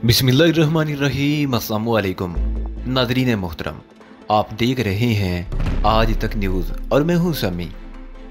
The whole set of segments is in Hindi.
बिस्मिल्लाहिर्रहमानिर्रहीम। अस्सलामु अलैकुम नाज़रीन मोहतरम, आप देख रहे हैं आज तक न्यूज़ और मैं हूँ समी।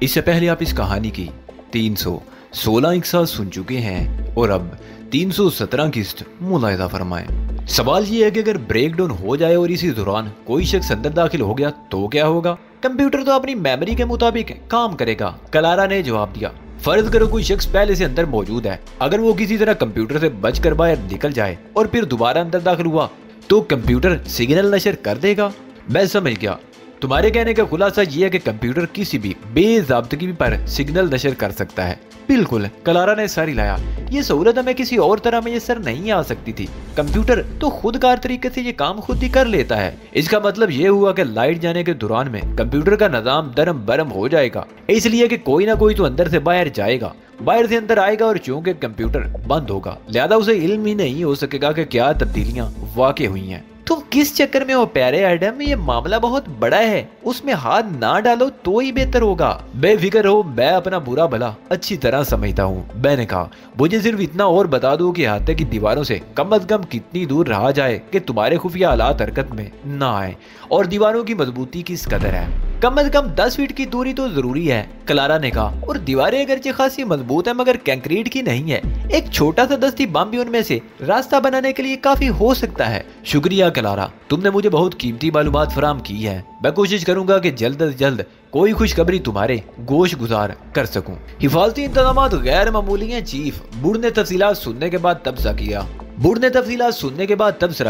इससे पहले आप इस कहानी की 316 इकसात सुन चुके हैं और अब 317 किस्त मुलाहिज़ा फरमाएं। सवाल ये है कि अगर ब्रेकडाउन हो जाए और इसी दौरान कोई शख्स अंदर दाखिल हो गया तो क्या होगा? कंप्यूटर तो अपनी मेमोरी के मुताबिक काम करेगा, कलारा ने जवाब दिया। फर्ज करो कोई शख्स पहले से अंदर मौजूद है, अगर वो किसी तरह कंप्यूटर से बचकर बाहर निकल जाए और फिर दोबारा अंदर दाखिल हुआ तो कंप्यूटर सिग्नल नशर कर देगा। मैं समझ गया, तुम्हारे कहने का खुलासा ये है कि कंप्यूटर किसी भी बेज़ाब्तगी पर सिग्नल नशर कर सकता है। बिल्कुल, कलारा ने सर हिलाया। ये सहूलत हमें किसी और तरह मैसर नहीं आ सकती थी। कंप्यूटर तो खुदकार तरीके से ये काम खुद ही कर लेता है। इसका मतलब ये हुआ कि लाइट जाने के दौरान में कंप्यूटर का निजाम दरम बरम हो जाएगा, इसलिए कि कोई ना कोई तो अंदर से बाहर जाएगा, बाहर से अंदर आएगा और चूंकि कंप्यूटर बंद होगा लिहाजा उसे इल्म ही नहीं हो सकेगा कि क्या तब्दीलियां वाक़ई हुई हैं। तुम किस चक्कर में हो प्यारे एडम? ये मामला बहुत बड़ा है, उसमें हाथ ना डालो तो ही बेहतर होगा। बेफिक्र हो, मैं अपना बुरा भला अच्छी तरह समझता हूँ। मैंने कहा, मुझे सिर्फ इतना और बता दो कि हाथे की दीवारों से कम कितनी दूर रहा जाए कि तुम्हारे खुफिया हालात हरकत में ना आए, और दीवारों की मजबूती किस कदर है। कम से कम 10 फीट की दूरी तो जरूरी है, कलारा ने कहा। और दीवारें अगरचे खासी मजबूत है मगर कंक्रीट की नहीं है। एक छोटा सा दस्ती बम भी उनमें से रास्ता बनाने के लिए काफी हो सकता है। शुक्रिया कलारा, तुमने मुझे बहुत कीमती मालूमात फराहम की है। मैं कोशिश करूंगा कि जल्द से जल्द कोई खुशखबरी तुम्हारे गोश गुजार कर सकूं। हिफाजती इंतजामात गैर मामूली हैं चीफ। बुढ़ ने तफसीलात सुनने के बाद तबसरा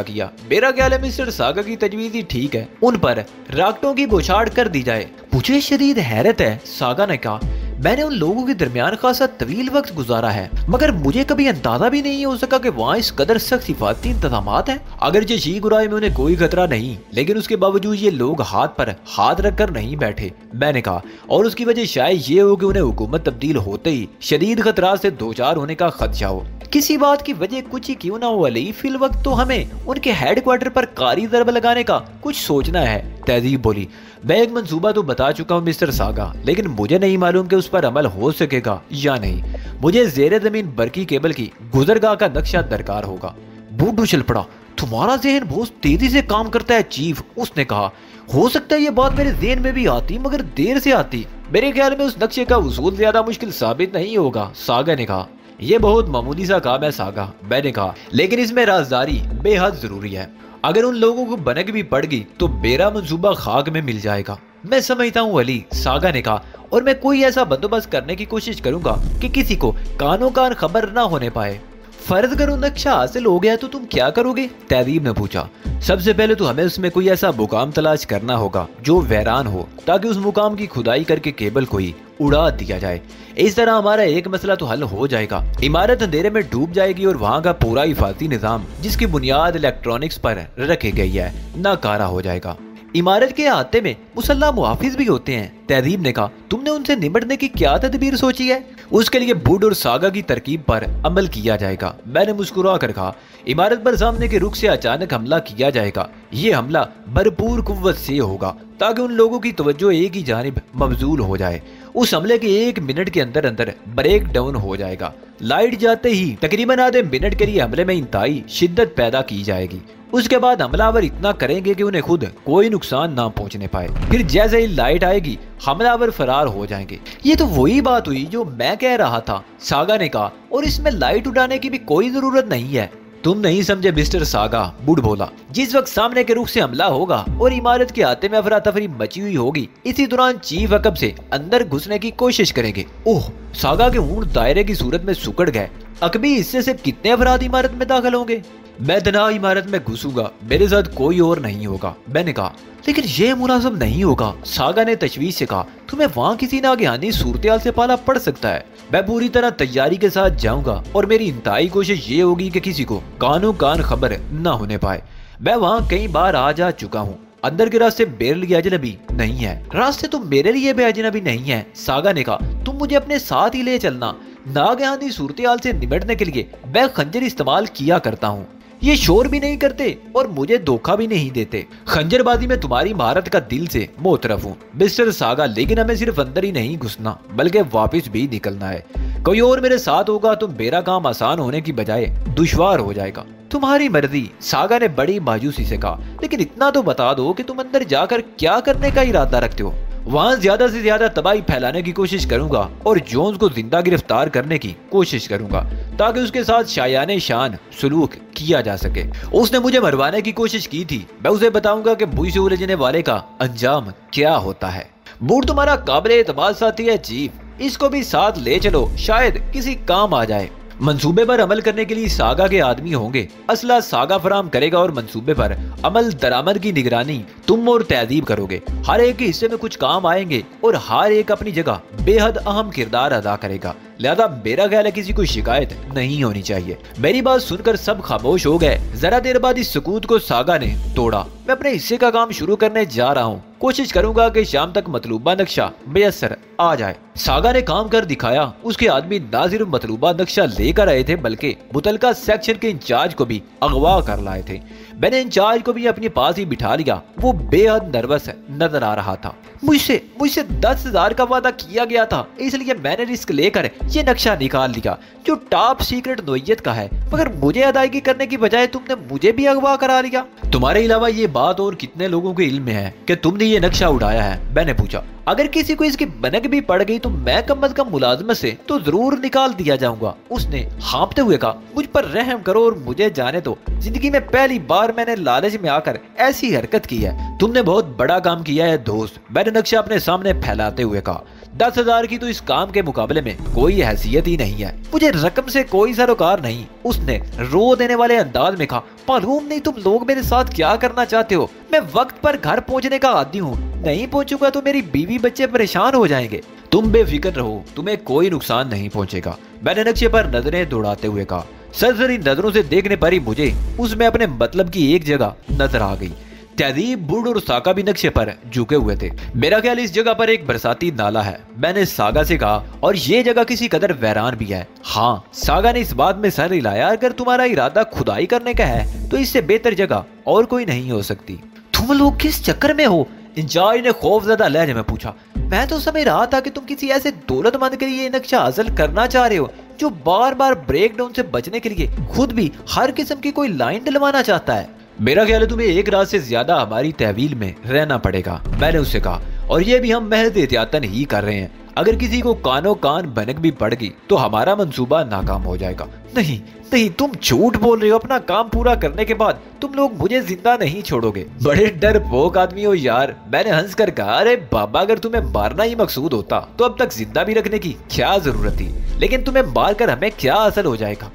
किया। मेरा ख्याल है मिस्टर सागा की तजवीज़ ही ठीक है, उन पर राकेटों की बौछार कर दी जाए। मुझे शदीद हैरत है, सागा ने कहा। मैंने उन लोगों के दरमियान खासा तवील वक्त गुजारा है, मगर मुझे कभी अंदाजा भी नहीं हो सका कि वहाँ इस कदर सख्त हिफाजती इंतजामात हैं। अगरचे शीगुराई में उन्हें कोई खतरा नहीं, लेकिन उसके बावजूद ये लोग हाथ पर हाथ रखकर नहीं बैठे, मैंने कहा। और उसकी वजह शायद ये हो कि उन्हें हुकूमत तब्दील होते ही शदीद खतरात से दो चार होने का खदशा हो। किसी बात की वजह कुछ ही क्यों ना हो अली, फिल वक्त तो हमें उनके हेडक्वार्टर पर कारी ज़रब लगाने का कुछ सोचना है। तहजीब बोली, मैं एक मंसूबा तो बता चुका हूँ मिस्टर सागा, लेकिन मुझे नहीं मालूम कि उस पर अमल हो सकेगा या नहीं। मुझे जेरे जमीन बरकी केबल की गुजरगाह का नक्शा दरकार होगा। बूढ़ उछल पड़ा, तुम्हारा जहन बहुत तेजी से काम करता है चीफ, उसने कहा। हो सकता है ये बात मेरे जहन में भी आती मगर देर से आती। मेरे ख्याल में उस नक्शे का वसूल ज्यादा मुश्किल साबित नहीं होगा, सागा ने कहा। ये बहुत मामूली सा काम है सागा, मैंने कहा, लेकिन इसमें राजदारी बेहद जरूरी है। अगर उन लोगों को बनक भी पड़ गई तो मेरा मंसूबा खाक में मिल जाएगा। मैं समझता हूँ अली, सागा ने कहा, और मैं कोई ऐसा बंदोबस्त करने की कोशिश करूंगा कि किसी को कानो कान खबर ना होने पाए। फर्ज करो नक्शा हासिल हो गया तो तुम क्या करोगे? तहजीब ने पूछा। सबसे पहले तो हमें उसमें कोई ऐसा मुकाम तलाश करना होगा जो वीरान हो, ताकि उस मुकाम की खुदाई करके केबल को ही उड़ा दिया जाए। इस तरह हमारा एक मसला तो हल हो जाएगा। इमारत अंधेरे में डूब जाएगी और वहाँ का पूरा हिफाजती निजाम जिसकी बुनियाद इलेक्ट्रॉनिक्स पर रखी गई है नाकारा हो जाएगा। इमारत के अहाते में मुसल्ला मुहाफिज भी होते हैं, तहजीब ने कहा। तुमने उनसे निपटने की क्या तदबीर सोची है? उसके लिए बुढ़ और सागा की तरकीब पर अमल किया जाएगा, मैंने मुस्कुरा कर कहा। इमारत पर सामने के रुख से अचानक हमला किया जाएगा। ये हमला भरपूर कुव्वत से होगा ताकि उन लोगों की तवज्जो एक ही जानिब मबजूल हो जाए। उस हमले के 1 मिनट के अंदर अंदर ब्रेक डाउन हो जाएगा। लाइट जाते ही तकरीबन आधे मिनट के लिए हमले में इंतहाई शिद्दत पैदा की जाएगी। उसके बाद हमलावर इतना करेंगे कि उन्हें खुद कोई नुकसान ना पहुंचने पाए। फिर जैसे ही लाइट आएगी हमलावर फरार हो जाएंगे। ये तो वही बात हुई जो मैं कह रहा था, सागा ने कहा, और इसमें लाइट उड़ाने की भी कोई जरूरत नहीं है। तुम नहीं समझे मिस्टर सागा, बुढ़ बोला। जिस वक्त सामने के रुख से हमला होगा और इमारत के हाथे में अफरा तफरी मची हुई होगी, इसी दौरान चीफ अकब से अंदर घुसने की कोशिश करेंगे। ओह, सागा के ऊँट दायरे की सूरत में सुकड़ गए। अकबी हिस्से से कितने अफराद इमारत में दाखिल होंगे? मैं तन्हा इमारत में घुसूंगा, मेरे साथ कोई और नहीं होगा, मैंने कहा। लेकिन ये मुनासिब नहीं होगा, सागा ने तशवीश से कहा। तुम्हें वहाँ किसी नागहानी सूरत से पाला पड़ सकता है। मैं पूरी तरह तैयारी के साथ जाऊंगा और मेरी इंतहाई कोशिश ये होगी कि किसी को कानो कान खबर न होने पाए। मैं वहाँ कई बार आ जा चुका हूँ। अंदर के रास्ते मेरे लिए अजनबी नहीं है। रास्ते तो मेरे लिए भी अजनबी नहीं है, सागा ने कहा। तुम मुझे अपने साथ ही ले चलना। नागहानी सूरत से निपटने के लिए मैं खंजर इस्तेमाल किया करता हूँ। ये शोर भी नहीं करते और मुझे धोखा भी नहीं देते। खंजरबाजी में तुम्हारी महारत का दिल से मोतरफ हूँ मिस्टर सागा, लेकिन हमें सिर्फ अंदर ही नहीं घुसना बल्कि वापस भी निकलना है। कोई और मेरे साथ होगा तो मेरा काम आसान होने की बजाय दुश्वार हो जाएगा। तुम्हारी मर्जी, सागा ने बड़ी मायूसी से कहा, लेकिन इतना तो बता दो कि तुम अंदर जाकर क्या करने का इरादा रखते हो। वहां ज्यादा से ज्यादा तबाही फैलाने की कोशिश करूंगा और जोन्स को जिंदा गिरफ्तार करने की कोशिश करूंगा ताकि उसके साथ शायाने शान सलूक किया जा सके। उसने मुझे मरवाने की कोशिश की थी, मैं उसे बताऊंगा कि बुई से उलझने वाले का अंजाम क्या होता है। बूढ़ तुम्हारा काबिल एतमाद साथी है चीफ, इसको भी साथ ले चलो, शायद किसी काम आ जाए। मंसूबे पर अमल करने के लिए सागा के आदमी होंगे, असला सागा फराम करेगा और मंसूबे पर अमल दरामद की निगरानी तुम और तहजीब करोगे। हर एक के हिस्से में कुछ काम आएंगे और हर एक अपनी जगह बेहद अहम किरदार अदा करेगा। लिहाजा मेरा ख्याल है किसी को शिकायत नहीं होनी चाहिए। मेरी बात सुनकर सब खामोश हो गए। जरा देर बाद इस सुकूत को सागा ने तोड़ा। मैं अपने हिस्से का काम शुरू करने जा रहा हूँ, कोशिश करूंगा कि शाम तक मतलूबा नक्शा बेअसर आ जाए। सागा ने काम कर दिखाया। उसके आदमी ना सिर्फ मतलूबा नक्शा लेकर आए थे बल्कि मुतलका सेक्शन के इंचार्ज को भी अगवा कर लाए थे। मैंने इंचार्ज को भी अपने पास ही बिठा लिया। वो बेहद नर्वस नजर आ रहा था। मुझसे 10,000 का वादा किया गया था, इसलिए मैंने रिस्क लेकर ये नक्शा निकाल लिया जो टॉप सीक्रेट नोयत का है, मगर मुझे अदायगी करने की बजाय तुमने मुझे भी अगवा करा लिया। तुम्हारे अलावा ये बात और कितने लोगों के इल्म में है कि तुमने ये नक्शा उड़ाया है? मैंने पूछा। अगर किसी को इसकी बनक भी पड़ गई तो मैं कम अज कम मुलाजमत से तो जरूर निकाल दिया जाऊंगा। उसने हाँफते हुए कहा, मुझ पर रहम करो और मुझे जाने दो। जिंदगी में पहली बार मैंने लालच में आकर ऐसी हरकत की है। तुमने बहुत बड़ा काम किया है दोस्त, मैंने नक्शा अपने सामने फैलाते हुए कहा। 10,000 की तो इस काम के मुकाबले में कोई हैसियत ही नहीं है। मुझे रकम से कोई सरोकार नहीं। उसने रो देने वाले अंदाज में कहा, मालूम नहीं तुम लोग मेरे साथ क्या करना चाहते हो। मैं वक्त पर घर पहुंचने का आदी हूँ, नहीं पहुंचूंगा तो मेरी बीवी बच्चे परेशान हो जाएंगे। तुम बेफिक्र रहो, तुम्हें कोई नुकसान नहीं पहुंचेगा। मैंने नक्शे पर नजरें दौड़ाते हुए कहा। सरसरी नजरों से देखने पर ही मुझे उसमें अपने मतलब की एक जगह नजर आ गई। तहजीब, बुढ़ और सागा भी नक्शे पर झुके हुए थे। मेरा ख्याल इस जगह पर एक बरसाती नाला है, मैंने सागा से कहा, और ये जगह किसी कदर वीरान भी है। हाँ, सागा ने इस बात में सर हिलाया। अगर तुम्हारा इरादा खुदाई करने का है तो इससे बेहतर जगह और कोई नहीं हो सकती। तुम लोग किस चक्कर में हो? इंचार्ज ने खौफजदा लहजे में पूछा। मैं तो समझ रहा था कि तुम किसी ऐसे दौलतमंद के लिए नक्शा हासिल करना चाह रहे हो जो बार बार ब्रेक डाउन से बचने के लिए खुद भी हर किस्म की कोई लाइन डलवाना चाहता है। मेरा ख्याल है तुम्हें एक रात से ज्यादा हमारी तहवील में रहना पड़ेगा, मैंने उससे कहा, और ये भी हम महज एहतियातन ही कर रहे हैं। अगर किसी को कानो कान भनक भी पड़ गई तो हमारा मंसूबा नाकाम हो जाएगा। नहीं नहीं, तुम झूठ बोल रहे हो। अपना काम पूरा करने के बाद तुम लोग मुझे जिंदा नहीं छोड़ोगे। बड़े डरपोक आदमी हो यार, मैंने हंस कर कहा। अरे बाबा, अगर तुम्हें मारना ही मकसूद होता तो अब तक जिंदा भी रखने की क्या जरूरत थी, लेकिन तुम्हें मार कर हमें क्या हासिल हो जाएगा?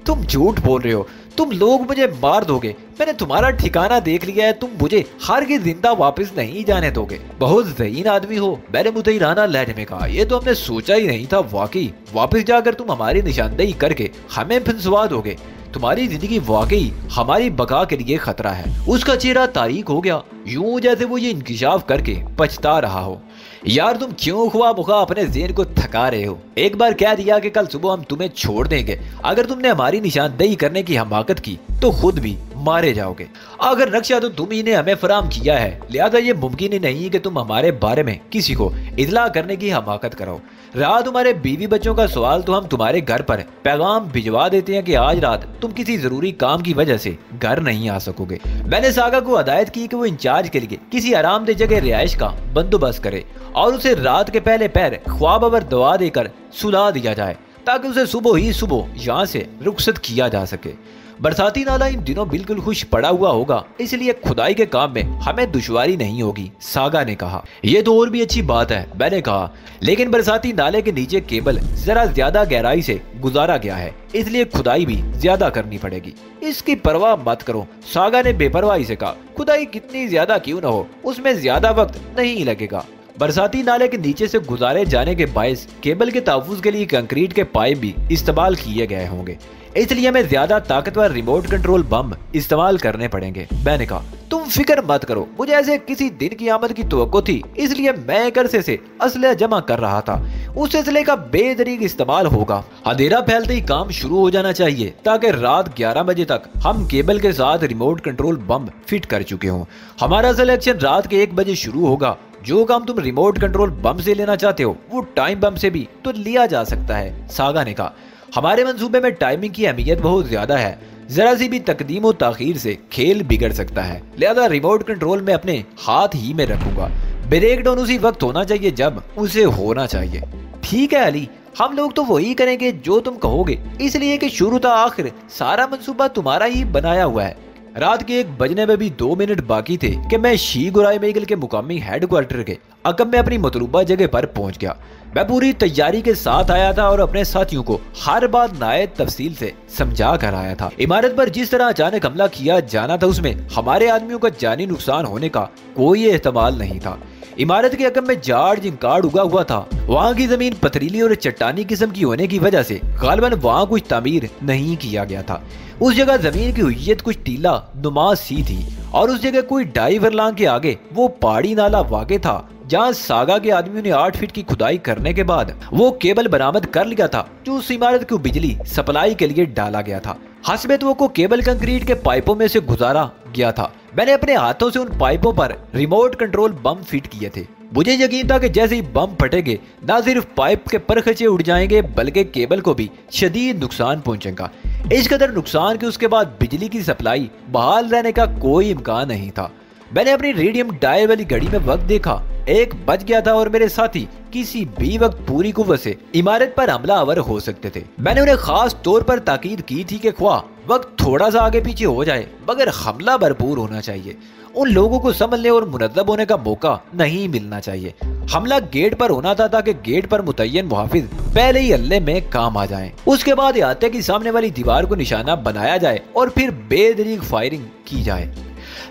तुम झूठ बोल रहे हो। तुम लोग मुझे मार दोगे। मैंने तुम्हारा ठिकाना देख लिया है, तुम मुझे हरगिज़ जिंदा वापस नहीं जाने दोगे। बहुत ज़हीन आदमी हो, मैंने मुतैराना लहजे में कहा। ये तो हमने सोचा ही नहीं था। वाकई वापस जाकर तुम हमारी निशानदेही करके हमें फंसवा दोगे। तुम्हारी जिंदगी वाकई हमारी बका के लिए खतरा है। उसका चेहरा तारीक हो गया, यूं जैसे वो ये इंकिशाफ करके पछता रहा हो। यार, तुम क्यों खुआ मुखा अपने ज़हन को थका रहे हो? एक बार कह दिया कि कल सुबह हम तुम्हें छोड़ देंगे। अगर तुमने हमारी निशानदेही करने की हमाकत की तो खुद भी मारे जाओगे। अगर नक्शा तो तुम ही ने हमें फराम किया है, लिहाजा ये मुमकिन ही नहीं कि तुम हमारे बारे में किसी को इतला करने की हमाकत करो। रहा तुम्हारे बीवी बच्चों का सवाल, तो हम तुम्हारे घर पर पैगाम भिजवा देते हैं कि आज रात तुम किसी जरूरी काम की वजह से घर नहीं आ सकोगे। मैंने सागा को हदायत की कि वो इंचार्ज के लिए किसी आरामदेह जगह रिहाइश का बंदोबस्त करे और उसे रात के पहले पहर ख्वाब दवा देकर सुला दिया जाए ताकि उसे सुबह ही सुबह यहाँ से रुखसत किया जा सके। बरसाती नाला इन दिनों बिल्कुल खुश पड़ा हुआ होगा, इसलिए खुदाई के काम में हमें दुश्वारी नहीं होगी, सागा ने कहा। यह तो और भी अच्छी बात है, मैंने कहा, लेकिन बरसाती नाले के नीचे केबल जरा ज्यादा गहराई से गुजारा गया है, इसलिए खुदाई भी ज्यादा करनी पड़ेगी। इसकी परवाह मत करो, सागा ने बेपरवाही से कहा। खुदाई कितनी ज्यादा क्यों न हो, उसमें ज्यादा वक्त नहीं लगेगा। बरसाती नाले के नीचे से गुजारे जाने के बायस केबल के तहफ़्फ़ुज़ के लिए कंक्रीट के पाइप भी इस्तेमाल किए गए होंगे, इसलिए हमें ज्यादा ताकतवर रिमोट कंट्रोल बम इस्तेमाल करने पड़ेंगे। मैंने कहा, तुम फिक्र मत करो, मुझे ऐसे किसी दिन की आमद की तवक्को थी, इसलिए मैं एक अरसे से असले जमा कर रहा था। उस असले का बेदरीग इस्तेमाल होगा। अंधेरा फैलते ही काम शुरू हो जाना चाहिए ताकि रात 11 बजे तक हम केबल के साथ रिमोट कंट्रोल बम फिट कर चुके हों। हमारा सिलेक्शन रात के 1 बजे शुरू होगा। जो काम तुम रिमोट कंट्रोल बम से लेना चाहते हो वो टाइम बम से भी तो लिया जा सकता है, सागा ने कहा। हमारे मंसूबे में टाइमिंग की अहमियत बहुत ज्यादा है। जरा सी भी तकदीम और ताखीर से खेल बिगड़ सकता है, लिहाजा रिमोट कंट्रोल में अपने हाथ ही में रखूंगा। ब्रेक डाउन उसी वक्त होना चाहिए जब उसे होना चाहिए। ठीक है अली, हम लोग तो वही करेंगे जो तुम कहोगे, इसलिए कि शुरू था आखिर सारा मंसूबा तुम्हारा ही बनाया हुआ है। रात के 1 बजने में भी 2 मिनट बाकी थे कि मैं शी गुराई मेगल के मुकामी हेडक्वार्टर के अकब में अपनी मतलूबा जगह पर पहुंच गया। मैं पूरी तैयारी के साथ आया था और अपने साथियों को हर बात नायत तफसील से समझा कर आया था। इमारत पर जिस तरह अचानक हमला किया जाना था उसमें हमारे आदमियों का जानी नुकसान होने का कोई एहतमाल नहीं था। इमारत के अकब में जाड़ जिंकाड़ उगा हुआ था। वहाँ की जमीन पथरीली और चट्टानी किस्म की होने की वजह से गालिबन वहाँ कुछ तामीर नहीं किया गया था। उस जगह जमीन की हुइयत कुछ टीला नुमा सी थी और उस जगह कोई 2.5 फरलांग के आगे वो पहाड़ी नाला वाक़ था जहाँ सागा के आदमियों ने 8 फीट की खुदाई करने के बाद वो केबल बरामद कर लिया था जो उस इमारत को बिजली सप्लाई के लिए डाला गया था। हस्बे तो को केबल कंक्रीट के पाइपों में से गुजारा गया था। मैंने अपने हाथों से उन पाइपों पर रिमोट कंट्रोल बम फिट किए थे। मुझे यकीन था कि जैसे ही बम फटेंगे न सिर्फ पाइप के परखचे उड़ जाएंगे बल्कि केबल को भी शदीद नुकसान पहुंचेगा। इस कदर नुकसान के उसके बाद बिजली की सप्लाई बहाल रहने का कोई इम्कान नहीं था। मैंने अपनी रेडियम डायल वाली घड़ी में वक्त देखा, 1 बज गया था और मेरे साथी किसी भी वक्त पूरी कुव्वत से इमारत पर हमलावर हो सकते थे। मैंने उन्हें खास तौर पर ताकीद की थी कि ख्वाह वक्त थोड़ा सा आगे पीछे हो जाए मगर हमला भरपूर होना चाहिए। उन लोगों को संभलने और मुनज़्ज़ब होने का मौका नहीं मिलना चाहिए। हमला गेट पर होना था ताकि गेट पर मुतय्यन मुहाफिज पहले ही हल्ले में काम आ जाएं। उसके बाद अहाते की सामने वाली दीवार को निशाना बनाया जाए और फिर बेदरीग फायरिंग की जाए।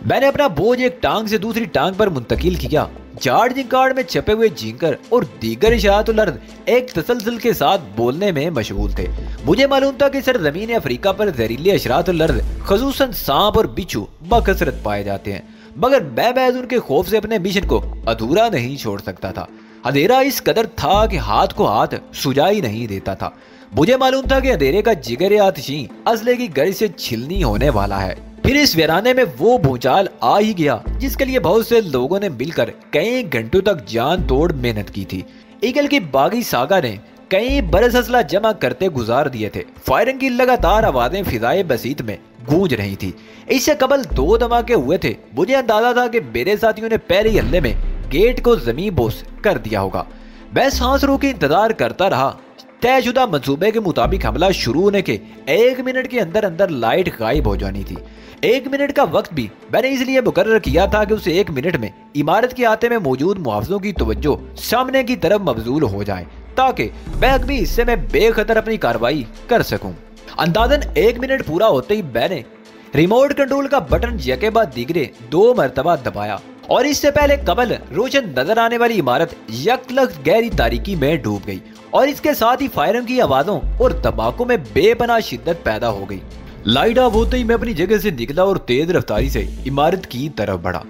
मैंने अपना बोझ एक टांग से दूसरी टांग पर मुंतकिल किया। जाड़ जिंकाड़ में छपे हुए जिंकर और दीगर इशारातुल अर्द एक तसलसल के साथ बोलने में मशगूल थे। मुझे मालूम था कि सरजमीन अफ्रीका पर जहरीले अशरातुल अर्द खसूसन सांप और बिच्छू बकसरत पाए जाते हैं, मगर मैं महज उनके खौफ से अपने मिशन को अधूरा नहीं छोड़ सकता था। अंधेरा इस कदर था कि हाथ को हाथ सुझाई नहीं देता था। मुझे मालूम था कि अंधेरे का जिगर आतिशी असले की गर्ज से छिलनी होने वाला है। फिर इस वीराने में वो भूचाल आ ही गया जिसके लिए बहुत से लोगों ने मिलकर कई घंटों तक जान तोड़ मेहनत की थी। ईगल की बागी सागा ने कई बरस असला जमा करते गुजार दिए थे। फायरिंग की लगातार आवाजें फिजाए बसीत में गूंज रही थी। इससे कबल 2 धमाके हुए थे। मुझे अंदाजा था कि मेरे साथियों ने पहले ही हल्ले में गेट को जमीन बोस कर दिया होगा। मैं सांस रोक के इंतजार करता रहा। तयशुदा मंसूबे के मुताबिक हमला शुरू होने के 1 मिनट के अंदर अंदर लाइट गायब हो जानी थी। 1 मिनट का वक्त भी मैंने इसलिए मुकर्रर किया था कि उस 1 मिनट में इमारत के आते में मौजूद मुहाफिजों की तवज्जो सामने की तरफ मबजूल हो जाए ताकि मैं अगले हिस्से में बेखतर अपनी कार्रवाई कर सकूं। अंदाजन 1 मिनट पूरा होते ही मैंने रिमोट कंट्रोल का बटन यके बाद दीगरे 2 मरतबा दबाया और इससे पहले कबल रोशन नजर आने वाली इमारत यकलख्त गहरी तारीकी में डूब गई और इसके साथ ही फायरिंग की आवाजों और धमाकों में बेपनाह शिद्दत पैदा हो गई। लाइट ऑफ होते ही मैं अपनी जगह से निकला और तेज रफ्तारी से इमारत की तरफ बढ़ा।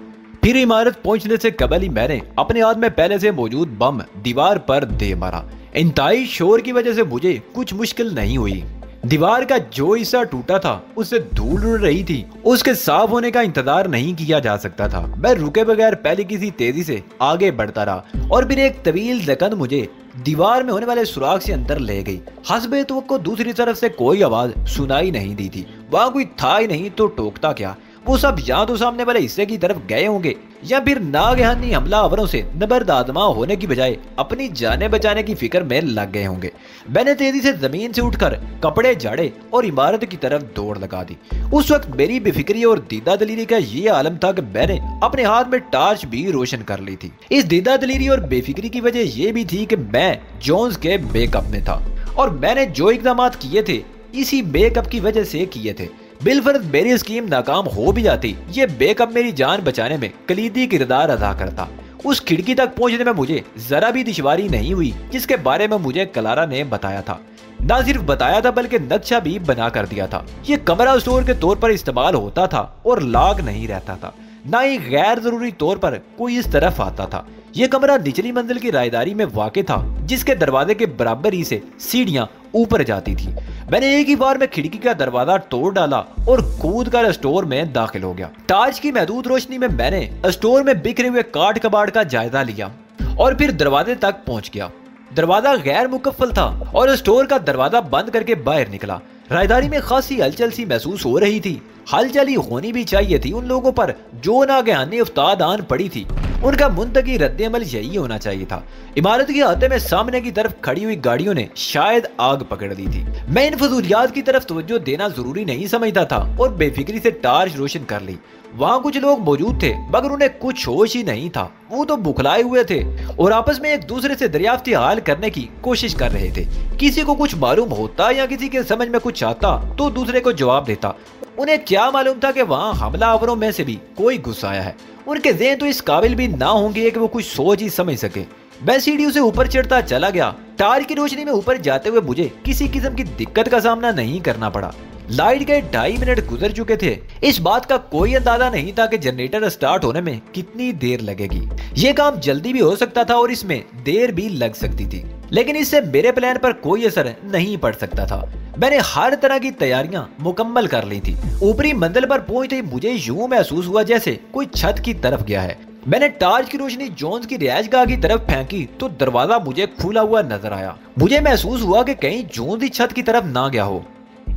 फिर इमारत पहुंचने से कबल ही मैंने अपने हाथ में पहले से मौजूद बम दीवार पर दे मारा। इंतहाई शोर की वजह से मुझे कुछ मुश्किल नहीं हुई। दीवार का जो हिस्सा टूटा था उससे धूल उड़ रही थी, उसके साफ होने का इंतजार नहीं किया जा सकता था। मैं रुके बगैर पहले किसी तेजी से आगे बढ़ता रहा और फिर एक तवील जकन मुझे दीवार में होने वाले सुराख से अंदर ले गई। हस्बे तो को दूसरी तरफ से कोई आवाज सुनाई नहीं दी थी। वहां कोई था ही नहीं तो टोकता क्या। वो सब या तो सामने वाले हिस्से की तरफ गए होंगे या फिर नागहानी हमलावरों से नबरदादमा होने की बजाय अपनी जाने बचाने की फिक्र में लग गए होंगे। मैंने तेजी से जमीन से उठकर कपड़े झाड़े और इमारत की तरफ दौड़ लगा दी। उस वक्त मेरी बेफिक्री और दीदा दलीरी का ये आलम था कि मैंने अपने हाथ में टार्च भी रोशन कर ली थी। इस दीदा दलीरी और बेफिक्री की वजह ये भी थी कि मैं जोन्स के बेकअप में था और मैंने जो इकदाम किए थे इसी बेकअप की वजह से किए थे। बिलफर्ज मेरी स्कीम नाकाम हो भी जाती, ये बेकअप मेरी जान बचाने में कलीदी किरदार अदा करता। उस खिड़की तक पहुंचने में मुझे जरा भी दुश्वारी नहीं हुई जिसके बारे में मुझे क्लारा ने बताया था। न सिर्फ बताया था बल्कि नक्शा भी बना कर दिया था। ये कमरा स्टोर के तौर पर इस्तेमाल होता था और लॉक नहीं रहता था, न ही गैर जरूरी तौर पर कोई इस तरफ आता था। ये कमरा निचली मंजिल की रायदारी में वाक़ था जिसके दरवाजे के बराबर ही से सीढ़ियां ऊपर जाती थी। मैंने एक ही बार में खिड़की का दरवाजा तोड़ डाला और कूद कर स्टोर में दाखिल हो गया। टार्च की महदूद रोशनी में मैंने स्टोर में बिखरे हुए काट कबाड़ का जायजा लिया और फिर दरवाजे तक पहुंच गया। दरवाजा गैर मुकफ्फल था और स्टोर का दरवाजा बंद करके बाहर निकला। रायदारी में खासी हलचल सी महसूस हो रही थी। हलचल ही होनी भी चाहिए थी उन लोगों पर जो नागहानी उफ्ताद आन पड़ी थी। उनका मुंतकी रद्द-ए-अमल यही होना चाहिए था। इमारत के अहाते में सामने की तरफ खड़ी हुई गाड़ियों ने शायद आग पकड़ ली थी। मैं इन फजूलियात की तरफ तवज्जो देना जरूरी नहीं समझता था और बेफिक्री से टार्च रोशन कर ली। वहाँ कुछ लोग मौजूद थे मगर उन्हें कुछ होश ही नहीं था। वो तो बुखलाए हुए थे और आपस में एक दूसरे से दरियाफ्ती हाल करने की कोशिश कर रहे थे। किसी को कुछ मालूम होता या किसी के समझ में कुछ आता तो दूसरे को जवाब देता। उन्हें क्या मालूम था कि वहाँ हमलावरों में से भी कोई घुस आया है। उनके ज़हन तो इस काबिल भी ना होंगे कि वो कुछ सोच ही समझ सके। मैं सीढ़ियों से ऊपर चढ़ता चला गया। टार्च की रोशनी में ऊपर जाते हुए मुझे किसी किस्म की दिक्कत का सामना नहीं करना पड़ा। लाइट के 2.5 मिनट गुजर चुके थे। इस बात का कोई अंदाजा नहीं था कि जनरेटर स्टार्ट होने में कितनी देर लगेगी। ये काम जल्दी भी हो सकता था और इसमें देर भी लग सकती थी, लेकिन इससे मेरे प्लान पर कोई असर नहीं पड़ सकता था। मैंने हर तरह की तैयारियां मुकम्मल कर ली थी। ऊपरी मंजिल पर पहुंचते ही मुझे यूं महसूस हुआ जैसे कोई छत की तरफ गया है। मैंने टार्च की रोशनी जोन्स की रिहायशगाह की तरफ फेंकी तो दरवाजा मुझे खुला हुआ नजर आया। मुझे महसूस हुआ कि कहीं जोन्स ही छत की तरफ ना गया हो।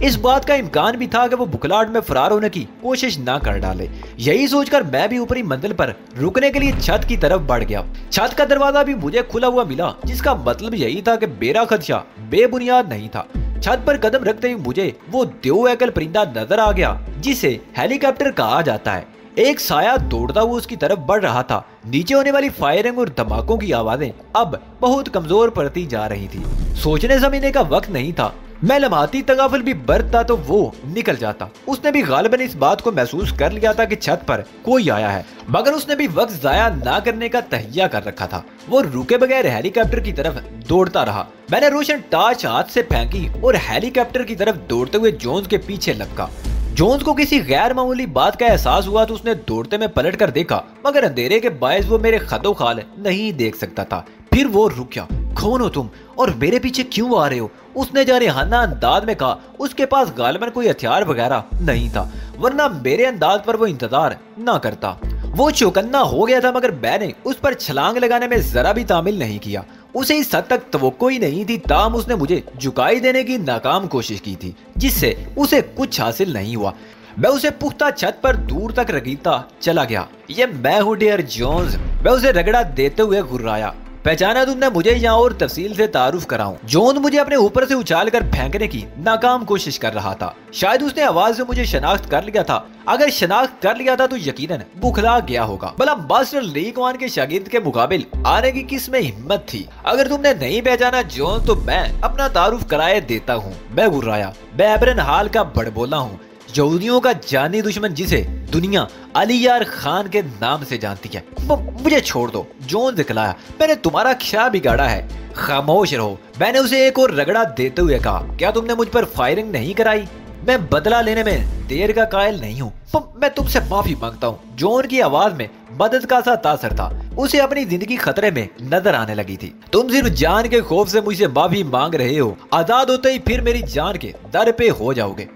इस बात का इम्कान भी था कि वो बुखलाहट में फरार होने की कोशिश ना कर डाले। यही सोचकर मैं भी ऊपरी मंजिल पर रुकने के लिए छत की तरफ बढ़ गया। छत का दरवाजा भी मुझे खुला हुआ मिला, जिसका मतलब यही था कि मेरा खदशा बेबुनियाद नहीं था। छत पर कदम रखते ही मुझे वो देवएकल परिंदा नजर आ गया जिसे हेलीकॉप्टर कहा जाता है। एक साया दौड़ता हुआ उसकी तरफ बढ़ रहा था। नीचे होने वाली फायरिंग और धमाकों की आवाजें अब बहुत कमजोर पड़ती जा रही थी। सोचने समझने का वक्त नहीं था। मैं लम्हाती तगाफुल भी बरतता तो वो निकल जाता। उसने भी गालिबन इस बात को महसूस कर लिया था कि छत पर कोई आया है, मगर उसने भी वक्त जाया ना करने का तहिया कर रखा था। वो रुके बगैर हेलीकॉप्टर की तरफ दौड़ता रहा। मैंने रोशन टार्च हाथ से फेंकी और हेलीकॉप्टर की तरफ दौड़ते हुए जोन्स के पीछे लपका। जोन्स को किसी गैर मामूली बात का एहसास हुआ तो उसने दौड़ते में पलट कर देखा, मगर अंधेरे के बायस वो मेरे खदो खाल नहीं देख सकता था। फिर वो रुक गया। कौन हो तुम और मेरे पीछे क्यों आ रहे हो? उसने जारहाना अंदाज में कहा। उसके पास गालिबन कोई हथियार वगैरह नहीं था, वरना मेरे अंदाज पर वो इंतजार ना करता। वो चौकन्ना हो गया था, मगर मैंने उस पर छलांग लगाने में जरा भी तामिल नहीं किया। उसे इस हद तक तवक्को ही नहीं थी, ताम उसने मुझे झुकाई देने की नाकाम कोशिश की थी, जिससे उसे कुछ हासिल नहीं हुआ। मैं उसे पुख्ता छत पर दूर तक रगड़ता चला गया। ये मैं हूँ डियर जोन्स। मैं उसे रगड़ा देते हुए घुर्राया। पहचाना तुमने मुझे? यहाँ और तफसील से तारुफ कराऊं। जोन्स मुझे अपने ऊपर से उछाल कर फेंकने की नाकाम कोशिश कर रहा था। शायद उसने आवाज से मुझे शनाख्त कर लिया था। अगर शनाख्त कर लिया था तो यकीनन बुखला गया होगा। भला मास्टर ली कुआन के शागिर्द के मुकाबिल आने की किस में हिम्मत थी? अगर तुमने नहीं पहचाना जोन्स तो मैं अपना तारुफ कराए देता हूँ। मैं घुर्राया। मैं एबरन हाल का बड़बोला हूँ, यहूदियों का जानी दुश्मन, जिसे दुनिया अली यार खान के नाम से जानती है। मुझे छोड़ दो। जोन्स दिखलाया। मैंने तुम्हारा क्या बिगाड़ा है? खामोश रहो। मैंने उसे एक और रगड़ा देते हुए कहा। क्या तुमने मुझ पर फायरिंग नहीं कराई? मैं बदला लेने में देर का कायल नहीं हूँ। मैं तुमसे माफी मांगता हूँ। जोन की आवाज में मदद का सा तासर था। उसे अपनी जिंदगी खतरे में नजर आने लगी थी। तुम सिर्फ जान के खौफ से मुझसे माफी मांग रहे हो। आजाद होते ही फिर मेरी जान के दर पे हो जाओगे।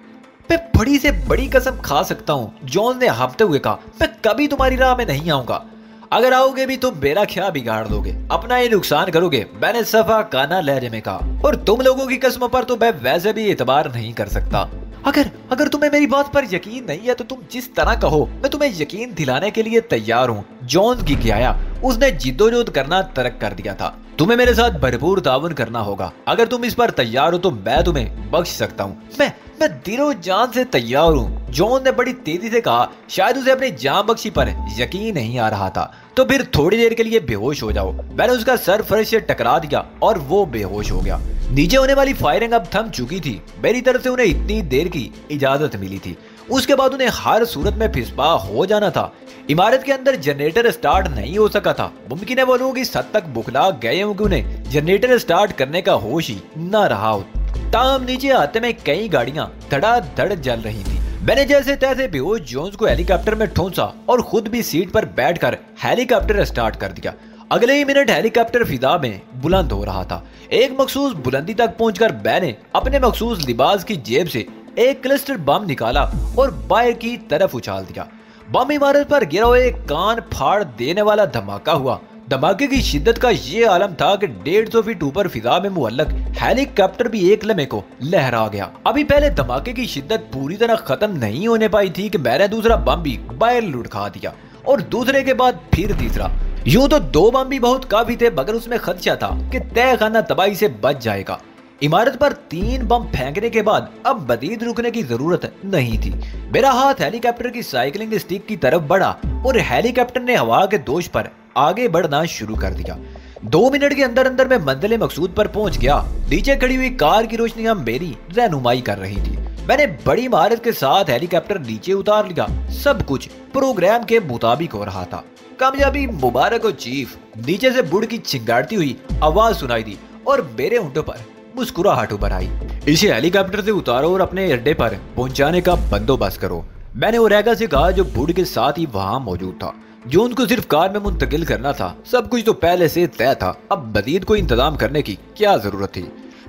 मैं बड़ी से बड़ी कसम खा सकता हूँ, जॉन ने हाँफते हुए कहा। मैं कभी तुम्हारी राह में नहीं आऊंगा। अगर आओगे भी तो मेरा क्या बिगाड़ दोगे, अपना ही नुकसान करोगे। मैंने सफा काना लहजे में कहा। और तुम लोगों की कसमों पर तो मैं वैसे भी एतबार नहीं कर सकता। अगर तुम्हें मेरी बात पर यकीन नहीं है तो तुम जिस तरह कहो मैं तुम्हें यकीन दिलाने के लिए तैयार हूँ। जॉन्स गिड़गिड़ाया। उसने जिद्दोजहद करना तर्क कर दिया था। तुम्हें मेरे साथ भरपूर ताउन करना होगा। अगर तुम इस पर तैयार हो तो मैं तुम्हें बख्श सकता हूँ। मैं दिलो जान से तैयार हूँ, जॉन ने बड़ी तेजी से कहा। शायद उसे अपनी जान बख्शी पर यकीन नहीं आ रहा था। तो फिर थोड़ी देर के लिए बेहोश हो जाओ। मैंने उसका सर फर्श से टकरा दिया और वो बेहोश हो गया। नीचे होने वाली फायरिंग अब थम चुकी थी। मेरी तरफ से उन्हें इतनी देर की इजाजत मिली थी। उसके बाद उन्हें हर सूरत में फिसपा हो जाना था। इमारत के अंदर जनरेटर स्टार्ट नहीं हो सका था। मुमकिन है वो लोग इस हद तक बुखला गए हों कि उन्हें जनरेटर स्टार्ट करने का होश ही न रहा हो। ताम नीचे आते में कई गाड़ियां धड़ाधड़ जल रही थी। मैंने जैसे तैसे बेहोश जोन्स को हेलीकॉप्टर में ठूंसा और खुद भी सीट पर बैठकर हेलीकॉप्टर स्टार्ट कर दिया। अगले ही मिनट हेलीकॉप्टर फिजा में बुलंद हो रहा था। एक मखसूस बुलंदी तक पहुंचकर मैंने अपने मखसूस लिबास की जेब से एक क्लस्टर बम निकाला और बाहर की तरफ उछाल दिया। बम इमारत पर गिरा हुआ एक कान फाड़ देने वाला धमाका हुआ धमाके की शिद्दत का ये आलम था कि 150 फीट ऊपर फिजा में मुअल्लक हेलीकॉप्टर भी एक लम्हे को लहरा गया। अभी पहले धमाके की शिद्दत पूरी तरह खत्म नहीं होने पाई थी कि मैंने दूसरा बम भी बाहर लुढ़का दिया और दूसरे के बाद फिर तीसरा। यूं तो 2 बम भी बहुत काफी थे, मगर उसमें खदशा था कि तहखाना तबाही से बच जाएगा। इमारत पर 3 बम फेंकने के बाद अब मजीद रुकने की जरूरत नहीं थी। मेरा हाथ हेलीकॉप्टर की साइकिलिंग स्टिक की तरफ बढ़ा और हेलीकॉप्टर ने हवा के दोष पर आगे बढ़ना शुरू कर दिया। 2 मिनट के अंदर अंदर मैं मंजिल मकसूद पर पहुंच गया। नीचे खड़ी हुई कार की रोशनियां मेरी रहनुमाई कर रही थी। मैंने बड़ी महारत के साथ हेलीकॉप्टर नीचे उतार लिया। सब कुछ प्रोग्राम के मुताबिक हो रहा था। कामयाबी मुबारक हो चीफ, नीचे से बुढ़ की चिंगाड़ती हुई आवाज सुनाई दी और मेरे होंठों पर मुस्कुराहट उभर आई। इसे हेलीकॉप्टर से उतारो और अपने अड्डे पर पहुंचाने का बंदोबस्त करो, मैंने ओरेगा से कहा जो बुढ़ के साथ ही वहां मौजूद था। जो उनको सिर्फ कार में मुंतकिल करना था, सब कुछ तो पहले से तय था। अब मजीद कोई इंतजाम करने की क्या जरूरत थी।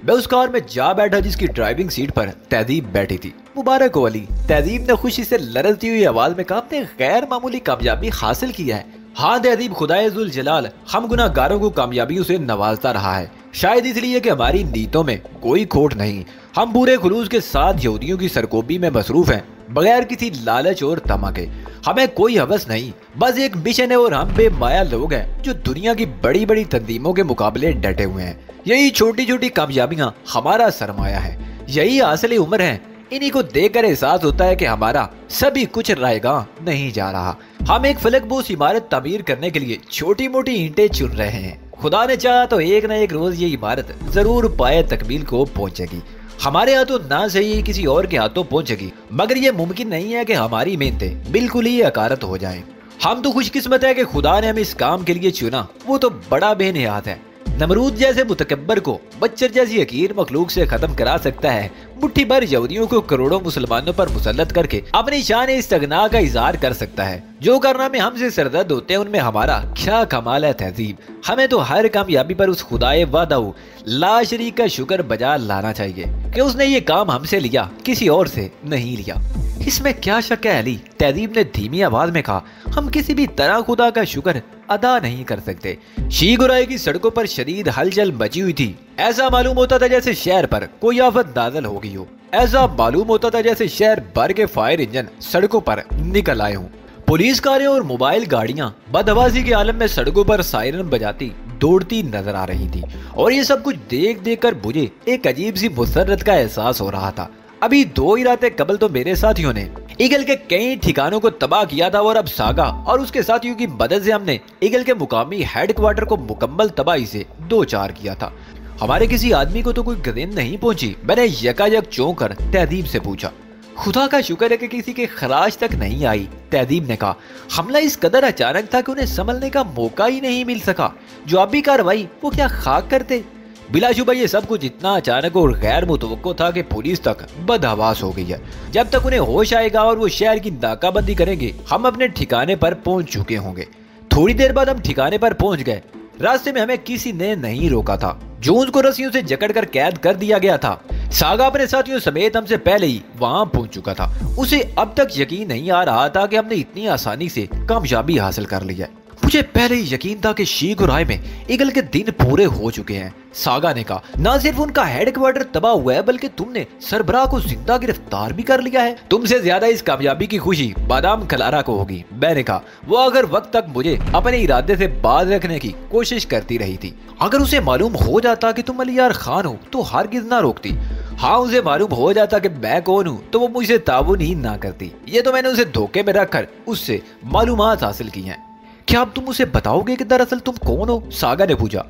मैं उस कार में जा बैठा जिसकी ड्राइविंग सीट पर तहजीब बैठी थी। मुबारक हो अली, तहजीब ने खुशी से लरजती हुई आवाज में कहा, आपने गैर मामूली कामयाबी हासिल की है। हाँ तहजीब, खुदाए जुल जलाल हम गुनाहगारों को कामयाबियों से नवाजता रहा है, शायद इसलिए कि हमारी नीयतों में कोई खोट नहीं। हम पूरे खुलूस के साथ यहूदियों की सरकोबी में मसरूफ हैं, बगैर किसी लालच और तमा के। हमें कोई हवस नहीं, बस एक मिशन है और हम बेमाया लोग हैं जो दुनिया की बड़ी बड़ी तंजीमों के मुकाबले डटे हुए हैं। यही छोटी छोटी कामयाबियां हमारा सरमाया है, यही असली उम्र है। इन्हीं को देखकर एहसास होता है कि हमारा सभी कुछ रायगा नहीं जा रहा। हम एक फलकबोस इमारत तामीर करने के लिए छोटी मोटी ईंटें चुन रहे हैं। खुदा ने चाहा तो एक न एक रोज ये इमारत जरूर पाए तकमील को पहुंचेगी। हमारे हाथों ना सही किसी और के हाथों पहुंचेगी, मगर ये मुमकिन नहीं है कि हमारी मेहनतें बिल्कुल ही अकारत हो जाएं। हम तो खुशकिस्मत है कि खुदा ने हमें इस काम के लिए चुना, वो तो बड़ा बेनियाद है। नमरूद जैसे मुतकब्बर को बच्चर जैसी हकीर मखलूक से खत्म करा सकता है। मुट्ठी भर यहूदियों को करोड़ों मुसलमानों पर मुसल्लत करके अपनी शान इस्तगना का इजहार कर सकता है। जो करना में हमसे सरदर्द होते हैं उनमें हमारा क्या कमाल है तहजीब। हमें तो हर कामयाबी पर उस खुदाए वादाऊ ला शरीक का शुक्र बजा लाना चाहिए कि उसने ये काम हमसे लिया, किसी और से नहीं लिया। इसमें क्या शक है अली, तहजीब ने धीमी आवाज में कहा। हम किसी भी तरह खुदा का शुक्र अदा नहीं कर सकते। शीगुराई की सड़कों पर शदीद हलचल मची हुई थी। ऐसा मालूम होता था जैसे शहर पर कोई आफत नाज़िल हो गई हो। ऐसा मालूम होता था जैसे शहर भर के फायर इंजन सड़कों पर निकल आए हों। पुलिस कारें और मोबाइल गाड़ियां बदहवासी के आलम में सड़कों पर सायरन बजाती दौड़ती नजर आ रही थी। और ये सब कुछ देख देख कर मुझे एक अजीब सी मुसर्रत का एहसास हो रहा था। अभी 2 ही रातें कबल तो मेरे साथियों ने ईगल के कई ठिकानों को तबाह किया था और अब सागा और उसके साथियों की मदद से हमने ईगल के मुकामी हेडक्वार्टर को मुकम्मल तबाही से 2-4 किया था। हमारे किसी आदमी को तो कोई गदेन नहीं पहुंची। मैंने यकायक चौंक कर तहजीब से पूछा। खुदा का शुक्र है कि किसी के खराज तक नहीं आई, तहजीब ने कहा। हमला इस कदर अचानक था कि उन्हें संभलने का मौका ही नहीं मिल सका। जवाबी कार्रवाई वो क्या खाक करते। बिलाशुबा ये सब कुछ इतना अचानक और गैर मुतवक्को था कि पुलिस तक बदहवास हो गई है। जब तक उन्हें होश आएगा और वो शहर की नाकाबंदी करेंगे, हम अपने ठिकाने पर पहुंच चुके होंगे। थोड़ी देर बाद हम ठिकाने पर पहुंच गए। रास्ते में हमें किसी ने नहीं रोका था। जोन्स को रस्सियों से जकड़कर कैद कर दिया गया था। सागा अपने साथियों समेत हमसे पहले ही वहां पहुंच चुका था। उसे अब तक यकीन नहीं आ रहा था कि हमने इतनी आसानी से कामयाबी हासिल कर ली है। मुझे पहले ही यकीन था कि शीगुराई में ईगल के दिन पूरे हो चुके हैं, सागा ने कहा। न सिर्फ उनका हेडक्वार्टर तबाह हुआ है, बल्कि तुमने सरबराह को जिंदा गिरफ्तार भी कर लिया है। तुमसे ज्यादा इस कामयाबी की खुशी बादाम खलारा को होगी, मैंने कहा। वो अगर वक्त तक मुझे अपने इरादे से बाज रखने की कोशिश करती रही थी। अगर उसे मालूम हो जाता कि तुम अलियार खान हो तो हरगिज़ ना रोकती। हाँ, उसे मालूम हो जाता कि मैं कौन हूँ तो वो मुझसे ताउन ही ना करती। ये तो मैंने उसे धोखे में रखकर उससे मालूमात हासिल की हैं। क्या अब तुम उसे बताओगे कि दरअसल तुम कौन हो? सागा ने पूछा।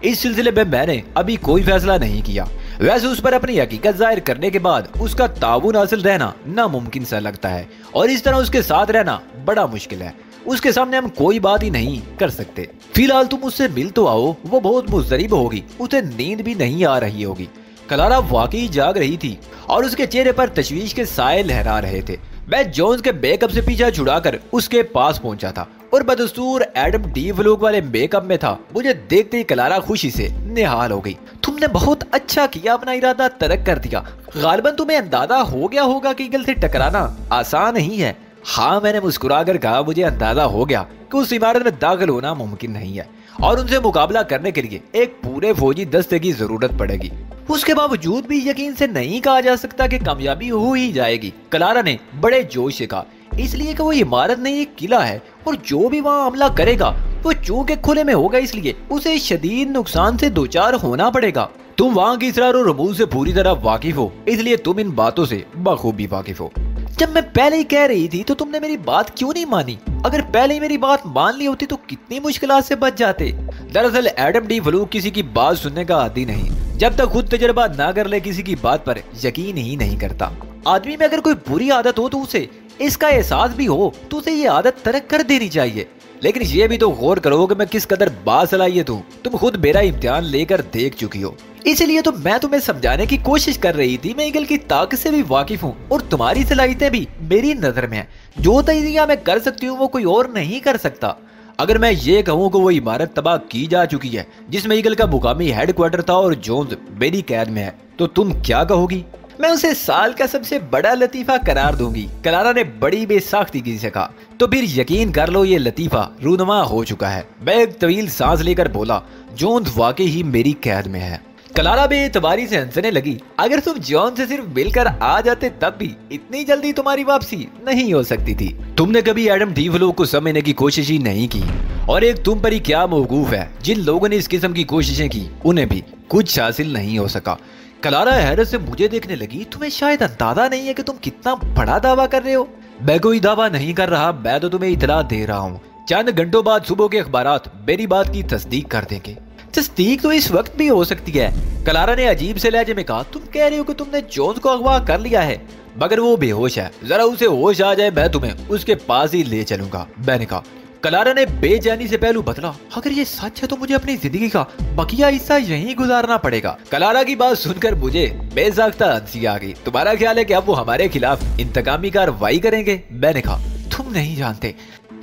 इस सिलसिले में मैंने अभी कोई फैसला नहीं किया। वैसे उस पर अपनी हकीकत जाहिर करने के बाद उसका ताउन हासिल रहना नामुमकिन सा लगता है और इस तरह उसके साथ रहना बड़ा मुश्किल है। उसके सामने हम कोई बात ही नहीं कर सकते। फिलहाल तुम उससे मिल तो आओ। वो बहुत मुज़रिब होगी, उसे नींद भी नहीं आ रही होगी। क्लारा वाकई जाग रही थी और उसके चेहरे पर तशवीश के साए लहरा रहे थे। मैं जोन्स के मेकअप से पीछा छुड़ाकर उसके पास पहुंचा था और बदस्तूर एडम डी व्लॉग वाले मेकअप में था। मुझे देखते ही क्लारा खुशी से निहाल हो गई। तुमने बहुत अच्छा किया, अपना इरादा तरक कर दिया। गालिबन तुम्हें अंदाजा हो गया होगा कि ईगल से टकराना आसान नहीं है। हाँ, मैंने मुस्कुराकर कहा। मुझे अंदाजा हो गया कि उस इमारत में दाखिल होना मुमकिन नहीं है। और उनसे मुकाबला करने के लिए एक पूरे फौजी दस्ते की जरूरत पड़ेगी। उसके बावजूद भी यकीन से नहीं कहा जा सकता कि कामयाबी हो ही जाएगी। क्लारा ने बड़े जोश से कहा, इसलिए कि वो इमारत नहीं एक किला है और जो भी वहाँ हमला करेगा वो चूके खुले में होगा, इसलिए उसे शदीद नुकसान से दो चार होना पड़ेगा। तुम वहाँ की इसरार और रमूज से पूरी तरह वाकिफ हो, इसलिए तुम इन बातों से बखूबी वाकिफ हो। जब मैं पहले ही कह रही थी तो तुमने मेरी बात क्यों नहीं मानी? अगर पहले ही मेरी बात मान ली होती तो कितनी मुश्किलात से बच जाते। दरअसल एडम डी फ्लूक किसी की बात सुनने का आदी नहीं, जब तक खुद तजर्बा ना कर ले किसी की बात पर यकीन ही नहीं करता। आदमी में अगर कोई बुरी आदत हो तो उसे इसका एहसास भी हो तो उसे ये आदत तर्क कर देनी चाहिए। लेकिन ये भी तो गौर करो कि मैं किस कदर बासलाहियत हूँ, तुम खुद मेरा इम्तिहान लेकर देख चुकी हो। इसलिए तो मैं तुम्हें समझाने की कोशिश कर रही थी। मैं ईगल की ताकत से भी वाकिफ हूँ और तुम्हारी सलाहियतें भी मेरी नजर में है। जो तजरिया मैं कर सकती हूँ वो कोई और नहीं कर सकता। अगर मैं ये कहूँ कि वो इमारत तबाह की जा चुकी है जिसमें ईगल का मुकामी हेडक्वार्टर था और जोन्स मेरी कैद में है, तो तुम क्या कहोगी? मैं उसे साल का सबसे बड़ा लतीफा करार दूंगी। क्लारा ने बड़ी बेसाख्तगी से कहा। तो फिर यकीन कर लो ये लतीफा रूनुमा हो चुका है। मैं एक तवील सांस लेकर बोला, जोन्स वाकई ही मेरी कैद में है। क्लारा बेएतबारी से हंसने लगी। अगर तुम जॉन से सिर्फ मिलकर आ जाते तब भी इतनी जल्दी तुम्हारी वापसी नहीं हो सकती थी। तुमने कभी एडम डी फ्लूक को समझने की कोशिश ही नहीं की और एक तुम पर ही क्या मौकूफ है। जिन लोगों ने इस किस्म की कोशिशें की उन्हें भी कुछ हासिल नहीं हो सका। क्लारा हैरत से मुझे देखने लगी। तुम्हें शायद अंदाजा नहीं है कि तुम कितना बड़ा दावा कर रहे हो। मैं कोई दावा नहीं कर रहा, मैं तो तुम्हें इतला दे रहा हूँ। चंद घंटों बाद सुबह के अखबारात मेरी बात की तस्दीक कर देंगे। तस्दीक तो इस वक्त भी हो सकती है। क्लारा ने अजीब से लहजे में कहा, तुम कह रहे हो कि तुमने जोन्स को अगवा कर लिया है, मगर वो बेहोश है। जरा उसे होश आ जाए मैं तुम्हें उसके पास ही ले चलूंगा, मैंने कहा। क्लारा ने बेचैनी से पहलू बदला। अगर ये सच है तो मुझे अपनी जिंदगी का बकिया हिस्सा यहीं गुजारना पड़ेगा। क्लारा की बात सुनकर मुझे बेसाख्ता हंसी आ गई। तुम्हारा ख्याल है कि अब वो हमारे खिलाफ इंतकामी कार्रवाई करेंगे? मैंने कहा, तुम नहीं जानते,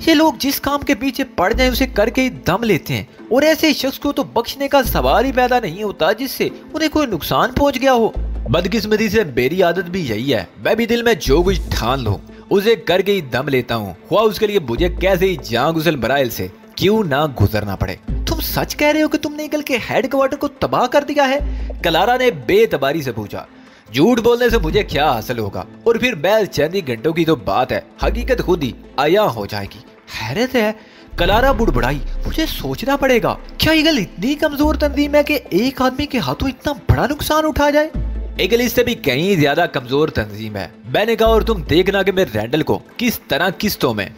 ये लोग जिस काम के पीछे पड़ जाए उसे करके ही दम लेते हैं और ऐसे शख्स को तो बख्शने का सवाल ही पैदा नहीं होता जिससे उन्हें कोई नुकसान पहुंच गया हो। बदकिस्मती से मेरी आदत भी यही है। मैं भी दिल में जो कुछ ठान लूं उसे करके ही दम लेता हूँ, हुआ उसके लिए मुझे कैसे ही जान गुसल मराइल से क्यों ना गुजरना पड़े। तुम सच कह रहे हो कि तुमने ईगल के हेडक्वार्टर को तबाह कर दिया है? क्लारा ने बेतबारी से पूछा। झूठ बोलने से मुझे क्या हासिल होगा? और फिर बैल चंद ही घंटों की तो बात है, हकीकत खुद ही आया हो जाएगी। हैरत है, क्लारा बुड़बुड़ाई। मुझे सोचना पड़ेगा, क्या ईगल इतनी कमजोर तंजीम है कि एक आदमी के हाथों इतना बड़ा नुकसान उठा जाए? ईगल इससे भी कहीं ज्यादा कमजोर तंजीम है, मैंने कहा। और तुम देखना कि मैं रैंडल को किस तरह किस्तों में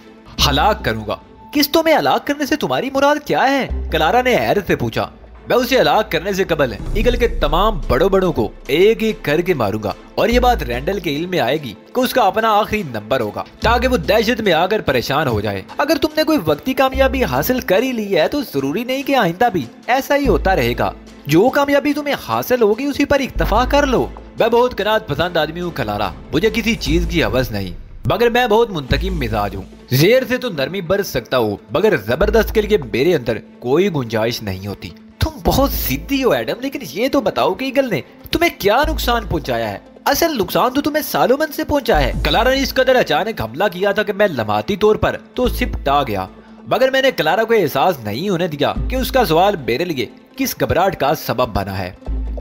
हलाक करूंगा। किस्तों में हलाक करने से तुम्हारी मुराद क्या है? क्लारा ने हैरत से पूछा। मैं उसे हलाक करने से कबल ईगल के तमाम बड़ों को एक एक करके मारूंगा और ये बात रैंडल के इल्म में आएगी कि उसका अपना आखिरी नंबर होगा, ताकि वो दहशत में आकर परेशान हो जाए। अगर तुमने कोई वक्ती कामयाबी हासिल कर ही ली है तो जरूरी नहीं कि आइंदा भी ऐसा ही होता रहेगा। जो कामयाबी तुम्हें हासिल होगी उसी पर इक्तफा कर लो। मैं बहुत कनात पसंद आदमी हूँ क्लारा, मुझे किसी चीज की हवस नहीं, मगर मैं बहुत मुंतकिम मिजाज हूँ। जेर से तो नरमी बरस सकता हूँ, मगर जबरदस्त के लिए मेरे अंदर कोई गुंजाइश नहीं होती। तुम बहुत जिद्दी हो एडम, लेकिन ये तो बताओ कि ईगल ने तुम्हें क्या नुकसान पहुंचाया है? असल नुकसान तो तुम्हें सालोमन से पहुंचा है। क्लारा ने इस कदर अचानक हमला किया था कि मैं लम्हाती तौर पर तो सिपटा गया, मगर मैंने क्लारा को एहसास नहीं होने दिया कि उसका सवाल मेरे लिए किस घबराहट का सबब बना है।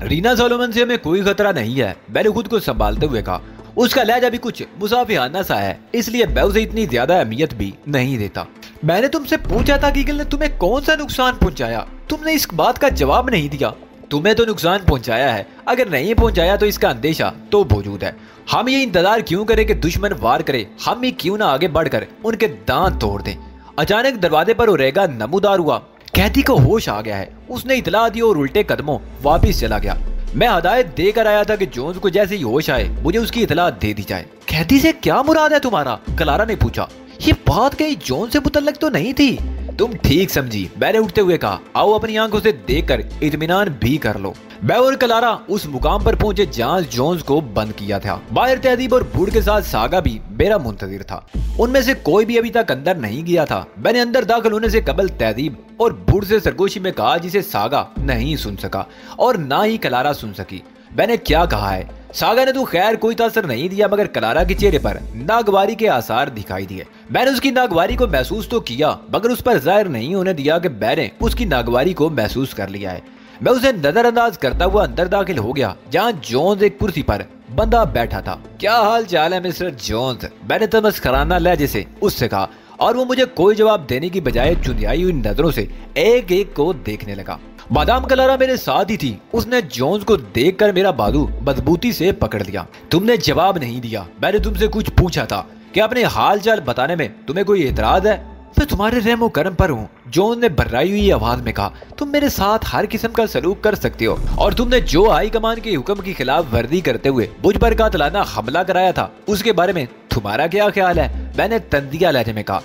रीना सोलोमन से हमें कोई खतरा नहीं है, मैंने खुद को संभालते हुए कहा। उसका लहजा भी कुछ मुसाफिहाना सा है, इसलिए मैं उसे इतनी ज्यादा अहमियत भी नहीं देता। मैंने तुमसे पूछा था कि ईगल ने तुम्हें कौन सा नुकसान पहुंचाया, तुमने इस बात का जवाब नहीं दिया। तुम्हें तो नुकसान पहुंचाया है, अगर नहीं पहुंचाया तो इसका अंदेशा तो मौजूद है। हम ये इंतजार क्यों करें कि दुश्मन वार करे? हम ही क्यों ना आगे बढ़कर उनके दांत तोड़ दें? अचानक दरवाजे पर ओरेगा नमूदार हुआ। कैदी को होश आ गया है, उसने इतला दी और उल्टे कदमों वापिस चला गया। मैं हदायत देकर आया था कि जोन्स को जैसे ही होश आए मुझे उसकी इतला दे दी जाए। कैदी से क्या मुराद है तुम्हारा? क्लारा ने पूछा। ये बात कहीं जोन से मुतल्लक तो नहीं थी? तुम ठीक समझी, मैंने उठते हुए कहा। आओ अपनी आंखों से देखकर इत्मीनान भी कर लो। मैं और क्लारा उस मुकाम पर पहुंचे जहां जोन्स को बंद किया था। बाहर तहदीब और बूढ़ के साथ सागा भी मेरा मुंतजिर था। उनमें से कोई भी अभी तक अंदर नहीं गया था। मैंने अंदर दाखिल होने से कबल तहदीब और बूढ़ से सरगोशी में कहा जिसे सागा नहीं सुन सका और ना ही क्लारा सुन सकी। मैंने क्या कहा है? सागा ने तो खैर कोई तासर नहीं दिया, मगर क्लारा के चेहरे पर नागवारी के आसार दिखाई दिए। मैंने उसकी नागवारी को महसूस तो किया, मगर उस पर जाहिर नहीं होने दिया कि मैंने उसकी नागवारी को महसूस कर लिया है। मैं उसे नजरअंदाज करता हुआ अंदर दाखिल हो गया, जहाँ जोन्स एक कुर्सी पर बंदा बैठा था। क्या हाल चाल है मिस्टर जोन्स? मैंने तमस्कराना लहजे से उससे कहा, और वो मुझे कोई जवाब देने की बजाय चुंधियाई हुई नजरों से एक एक को देखने लगा। मादाम क्लारा मेरे साथ ही थी। उसने जोन्स को देखकर मेरा बाजू मजबूती से पकड़ लिया। तुमने जवाब नहीं दिया। मैंने तुमसे कुछ पूछा था कि अपने हाल चाल बताने में तुम्हें कोई एतराज है? मैं तुम्हारे रहमो करम पर हूँ, जोन ने भर्राई हुई आवाज में कहा। तुम मेरे साथ हर किस्म का सलूक कर सकते हो, और तुमने जो हाई कमान के हुक्म की खिलाफ वर्दी करते हुए मुझ पर कातिलाना हमला कराया था, उसके बारे में तुम्हारा क्या ख्याल है? मैंने तंदिया लहजे में कहा।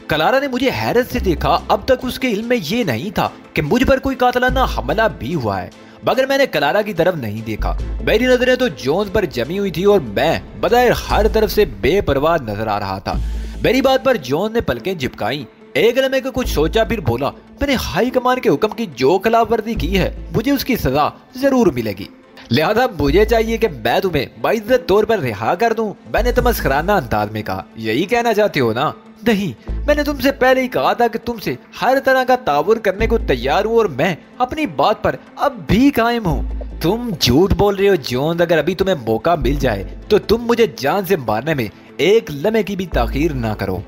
क्लारा ने मुझे हैरत से देखा। अब तक उसके इल्म में ये नहीं था कि मुझ पर कोई कातिलाना हमला भी हुआ है, मगर मैंने क्लारा की तरफ नहीं देखा। मेरी नजरें तो जोन्स पर जमी हुई थी और मैं बज़ाहिर हर तरफ से बेपरवाह नजर आ रहा था। मेरी बात पर जोन ने पलकें झिपकाई। एक लम्हे को कुछ सोचा, फिर बोला, मैंने हाई कमान के हुक्म की जो खिलाफ वर्जी की है, मुझे उसकी सजा जरूर मिलेगी। लिहाजा मुझे चाहिए कि मैं तुम्हें बाइज्जत तौर पर रिहा कर दूं। मैंने तमस्कराना अंदाज में कहा। यही कहना चाहते हो ना? नहीं, मैंने तुमसे पहले ही कहा था कि तुमसे हर तरह का ताउर करने को तैयार हूँ, और मैं अपनी बात पर अब भी कायम हूँ। तुम झूठ बोल रहे हो जोन्स। अगर अभी तुम्हें मौका मिल जाए तो तुम मुझे जान से मारने में एक लम्हे की भी ताखीर ना करो।